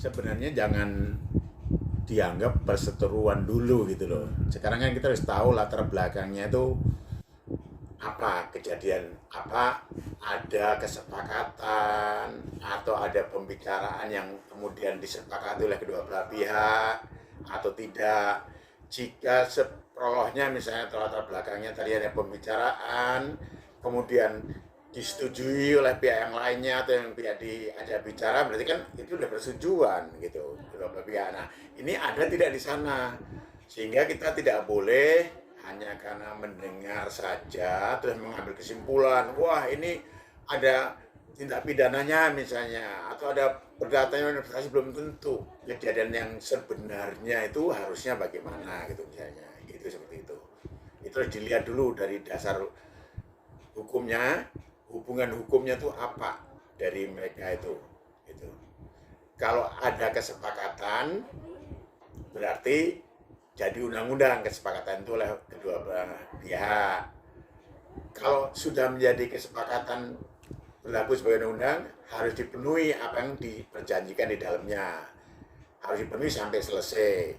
sebenarnya jangan dianggap perseteruan dulu gitu loh. Sekarang kan kita harus tahu latar belakangnya itu apa, kejadian apa, ada kesepakatan atau ada pembicaraan yang kemudian disepakati oleh kedua belah pihak atau tidak. Jika seprolognya misalnya latar belakangnya tadi ada pembicaraan, kemudian disetujui oleh pihak yang lainnya atau yang pihak diajak bicara, berarti kan itu udah persetujuan gitu kedua belah pihak. Nah, ini ada tidak di sana, sehingga kita tidak boleh hanya karena mendengar saja terus mengambil kesimpulan, wah ini ada tindak pidananya misalnya, atau ada perdatanya investasi, belum tentu kejadian yang sebenarnya itu harusnya bagaimana gitu misalnya, gitu seperti itu. Itu harus dilihat dulu dari dasar hukumnya, hubungan hukumnya itu apa dari mereka itu. Gitu. Kalau ada kesepakatan berarti jadi undang-undang, kesepakatan itu oleh kedua belah pihak. Kalau sudah menjadi kesepakatan berlaku sebagai undang-undang, harus dipenuhi apa yang diperjanjikan di dalamnya. Harus dipenuhi sampai selesai.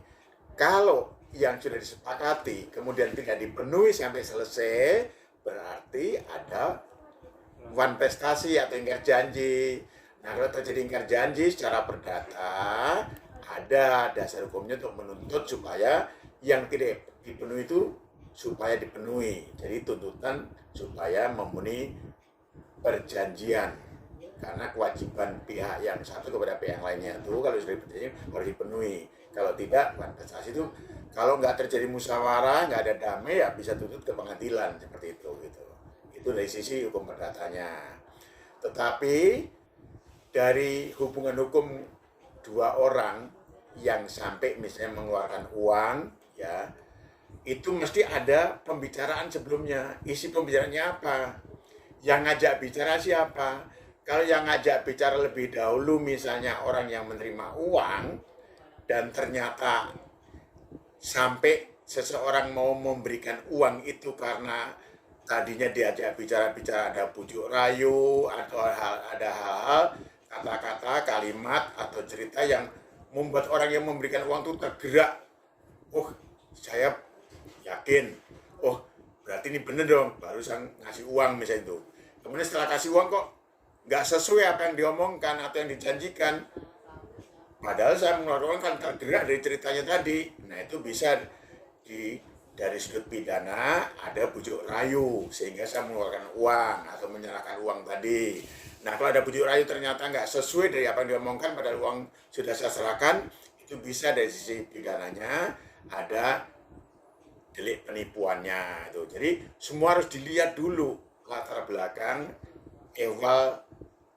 Kalau yang sudah disepakati kemudian tidak dipenuhi sampai selesai, berarti ada prestasi atau ingkar janji. Nah, kalau terjadi ingkar janji secara perdata, ada dasar hukumnya untuk menuntut supaya yang tidak dipenuhi itu supaya dipenuhi. Jadi tuntutan supaya memenuhi perjanjian. Karena kewajiban pihak yang satu kepada pihak yang lainnya itu kalau sudah diperjanjikan harus dipenuhi. Kalau tidak, kontestasi itu kalau nggak terjadi musyawarah, nggak ada damai, ya bisa tuntut ke pengadilan seperti itu. Gitu. Itu dari sisi hukum perdatanya. Tetapi dari hubungan hukum dua orang yang sampai misalnya mengeluarkan uang, ya itu mesti ada pembicaraan sebelumnya. Isi pembicaraannya apa? Yang ngajak bicara siapa? Kalau yang ngajak bicara lebih dahulu misalnya orang yang menerima uang dan ternyata sampai seseorang mau memberikan uang itu karena tadinya diajak bicara-bicara ada bujuk rayu atau ada hal-hal kata-kata, kalimat atau cerita yang membuat orang yang memberikan uang itu tergerak. Oh, saya yakin. Oh, berarti ini bener dong. Barusan ngasih uang misalnya itu. Kemudian setelah kasih uang kok nggak sesuai apa yang diomongkan atau yang dijanjikan. Padahal saya mengeluarkan kan tergerak dari ceritanya tadi. Nah, itu bisa dari sudut pidana ada bujuk rayu sehingga saya mengeluarkan uang atau menyerahkan uang tadi. Nah, kalau ada bujuk rayu ternyata nggak sesuai dari apa yang diomongkan, padahal uang sudah saya serahkan, itu bisa dari sisi pidananya ada delik penipuannya. Itu. Jadi semua harus dilihat dulu latar belakang, ewal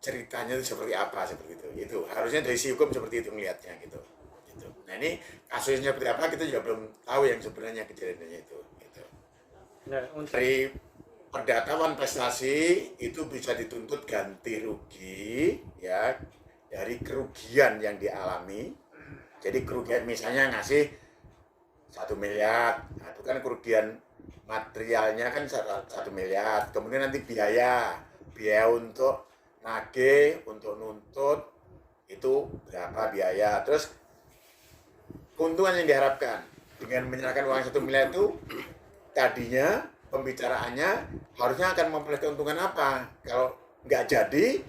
ceritanya itu seperti apa, seperti itu. Itu harusnya dari sisi hukum seperti itu melihatnya gitu. Gitu. Nah, ini kasusnya seperti apa kita juga belum tahu yang sebenarnya kejadiannya itu. Gitu. Nah, dari perdata prestasi itu bisa dituntut ganti rugi ya dari kerugian yang dialami. Jadi kerugian misalnya ngasih 1 miliar, nah, itu kan kerugian materialnya kan 1 miliar. Kemudian nanti biaya untuk nagih, untuk nuntut itu berapa biaya. Terus keuntungan yang diharapkan dengan menyerahkan uang 1 miliar itu tadinya pembicaraannya harusnya akan memperoleh keuntungan apa. Kalau nggak jadi,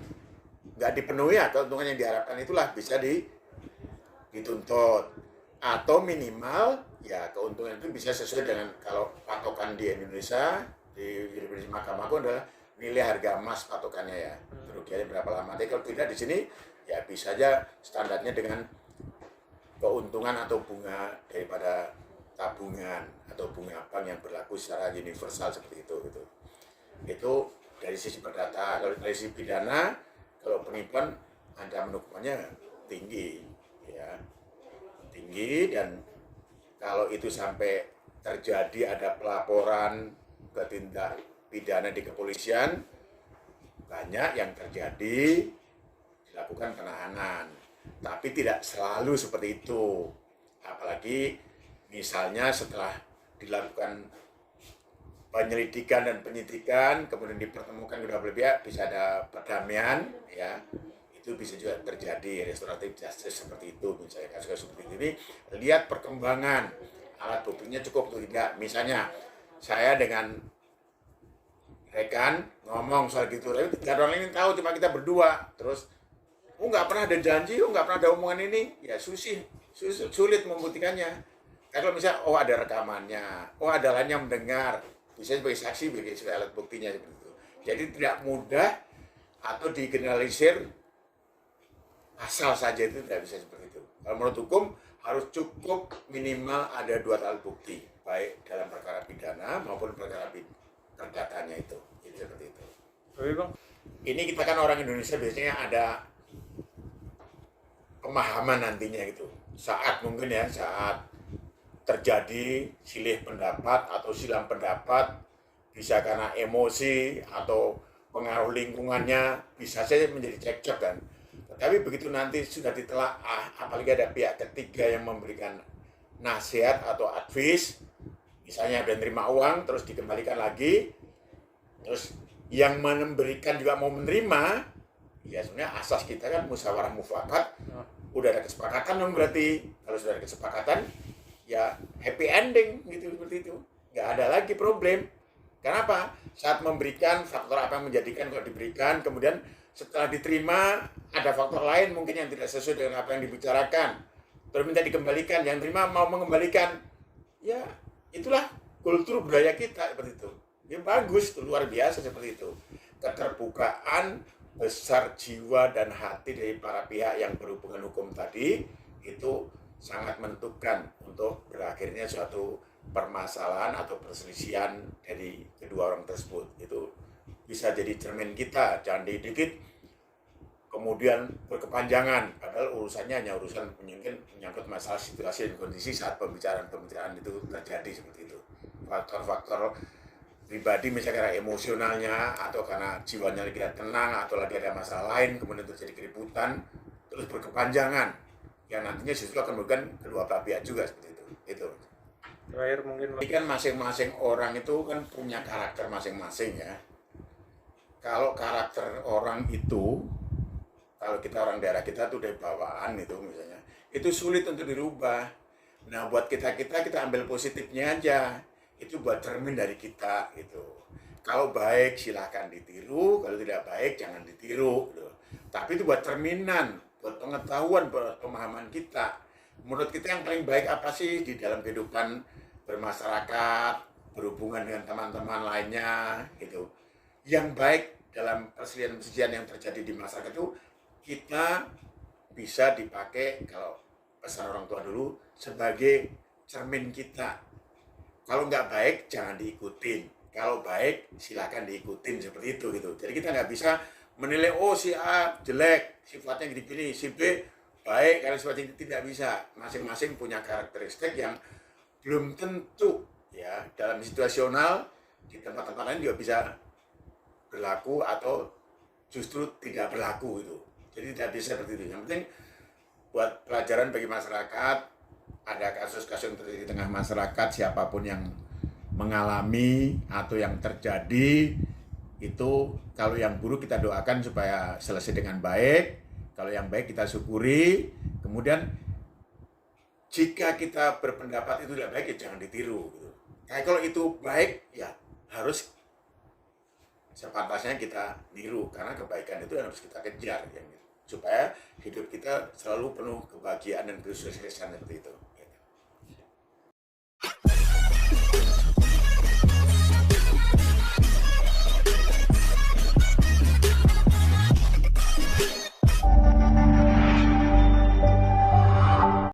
nggak dipenuhi ya keuntungan yang diharapkan itulah bisa dituntut. Atau minimal ya keuntungan itu bisa sesuai dengan kalau patokan di Indonesia, di Indonesia Mahkamah Agung adalah nilai harga emas patokannya ya. Kerugiannya berapa lama. Tapi kalau tidak di sini ya bisa aja standarnya dengan keuntungan atau bunga daripada tabungan atau bunga bank yang berlaku secara universal seperti itu gitu. Itu dari sisi perdata. Kalau dari sisi pidana, kalau penipuan ancaman hukumannya tinggi ya. Tinggi, dan kalau itu sampai terjadi ada pelaporan ke tindak pidana di kepolisian, banyak yang terjadi dilakukan penahanan. Tapi tidak selalu seperti itu. Apalagi misalnya setelah dilakukan penyelidikan dan penyidikan, kemudian dipertemukan kedua belah pihak, bisa ada perdamaian, ya itu itu bisa juga terjadi restoratif justice seperti itu, misalnya kasus-kasus seperti ini. Lihat perkembangan alat buktinya cukup atau tidak. Misalnya saya dengan rekan ngomong soal gitu, tapi tiga orang lain tahu, cuma kita berdua. Terus nggak pernah ada janji, nggak pernah ada omongan ini, ya sulit membuktikannya. Kalau misalnya ada rekamannya, ada lain yang mendengar, bisa sebagai saksi, sebagai alat buktinya seperti itu. Jadi tidak mudah atau digeneralisir asal saja, itu tidak bisa seperti itu. Kalau menurut hukum harus cukup minimal ada 2 alat bukti, baik dalam perkara pidana maupun perkara perdatanya itu. Jadi seperti itu. Tapi Bang, ini kita kan orang Indonesia biasanya ada pemahaman nantinya gitu. Saat terjadi silih pendapat atau silang pendapat, bisa karena emosi atau pengaruh lingkungannya, bisa saja menjadi cekcok kan. Tapi begitu nanti sudah ditelaah, apalagi ada pihak ketiga yang memberikan nasihat atau advice, misalnya ada nerima uang terus dikembalikan lagi, terus yang memberikan juga mau menerima, ya sebenarnya asas kita kan musyawarah mufakat, udah ada kesepakatan dong berarti. Kalau sudah ada kesepakatan, ya happy ending gitu, seperti itu. Nggak ada lagi problem. Kenapa? Saat memberikan, faktor apa yang menjadikan kalau diberikan, kemudian setelah diterima, ada faktor lain mungkin yang tidak sesuai dengan apa yang dibicarakan, terus minta dikembalikan, yang terima mau mengembalikan. Ya, itulah kultur budaya kita seperti itu. Ya bagus, luar biasa seperti itu. Keterbukaan, besar jiwa dan hati dari para pihak yang berhubungan hukum tadi, itu sangat menentukan untuk berakhirnya suatu permasalahan atau perselisihan dari kedua orang tersebut. Itu bisa jadi cermin kita, jangan dikit kemudian berkepanjangan, padahal urusannya hanya urusan menyangkut masalah situasi dan kondisi saat pembicaraan itu terjadi seperti itu. Faktor-faktor pribadi misalnya karena emosionalnya atau karena jiwanya lagi tidak tenang atau lagi ada masalah lain, kemudian terjadi keributan terus berkepanjangan, yang nantinya justru akan merugikan kedua belah pihak juga seperti itu. Itu. terakhir mungkin Ini kan masing-masing orang itu kan punya karakter masing-masing ya. Kalau karakter orang itu, kalau kita orang daerah kita tuh dari bawaan itu misalnya, itu sulit untuk dirubah. Nah buat kita ambil positifnya aja, itu buat cermin dari kita gitu. Kalau baik silahkan ditiru, kalau tidak baik jangan ditiru gitu. Tapi itu buat cerminan, buat pengetahuan, buat pemahaman kita. Menurut kita yang paling baik apa sih di dalam kehidupan bermasyarakat, berhubungan dengan teman-teman lainnya gitu. Yang baik dalam perselisihan yang terjadi di masyarakat itu, kita bisa dipakai, kalau pesan orang tua dulu, sebagai cermin kita. Kalau nggak baik jangan diikutin, kalau baik silakan diikutin, seperti itu gitu. Jadi kita nggak bisa menilai si A jelek, sifatnya gini-gini, si B baik karena sifatnya tidak bisa. Masing-masing punya karakteristik yang belum tentu ya dalam situasional di tempat-tempat lain juga bisa berlaku atau justru tidak berlaku itu. Jadi tidak bisa seperti itu. Yang penting buat pelajaran bagi masyarakat, ada kasus-kasus yang terjadi di tengah masyarakat, siapapun yang mengalami atau yang terjadi itu, kalau yang buruk kita doakan supaya selesai dengan baik, kalau yang baik kita syukuri. Kemudian jika kita berpendapat itu tidak baik, ya jangan ditiru gitu. Nah, kalau itu baik, ya harus sepantasnya kita niru, karena kebaikan itu harus kita kejar ya, gitu. Supaya hidup kita selalu penuh kebahagiaan dan kesuksesan seperti itu.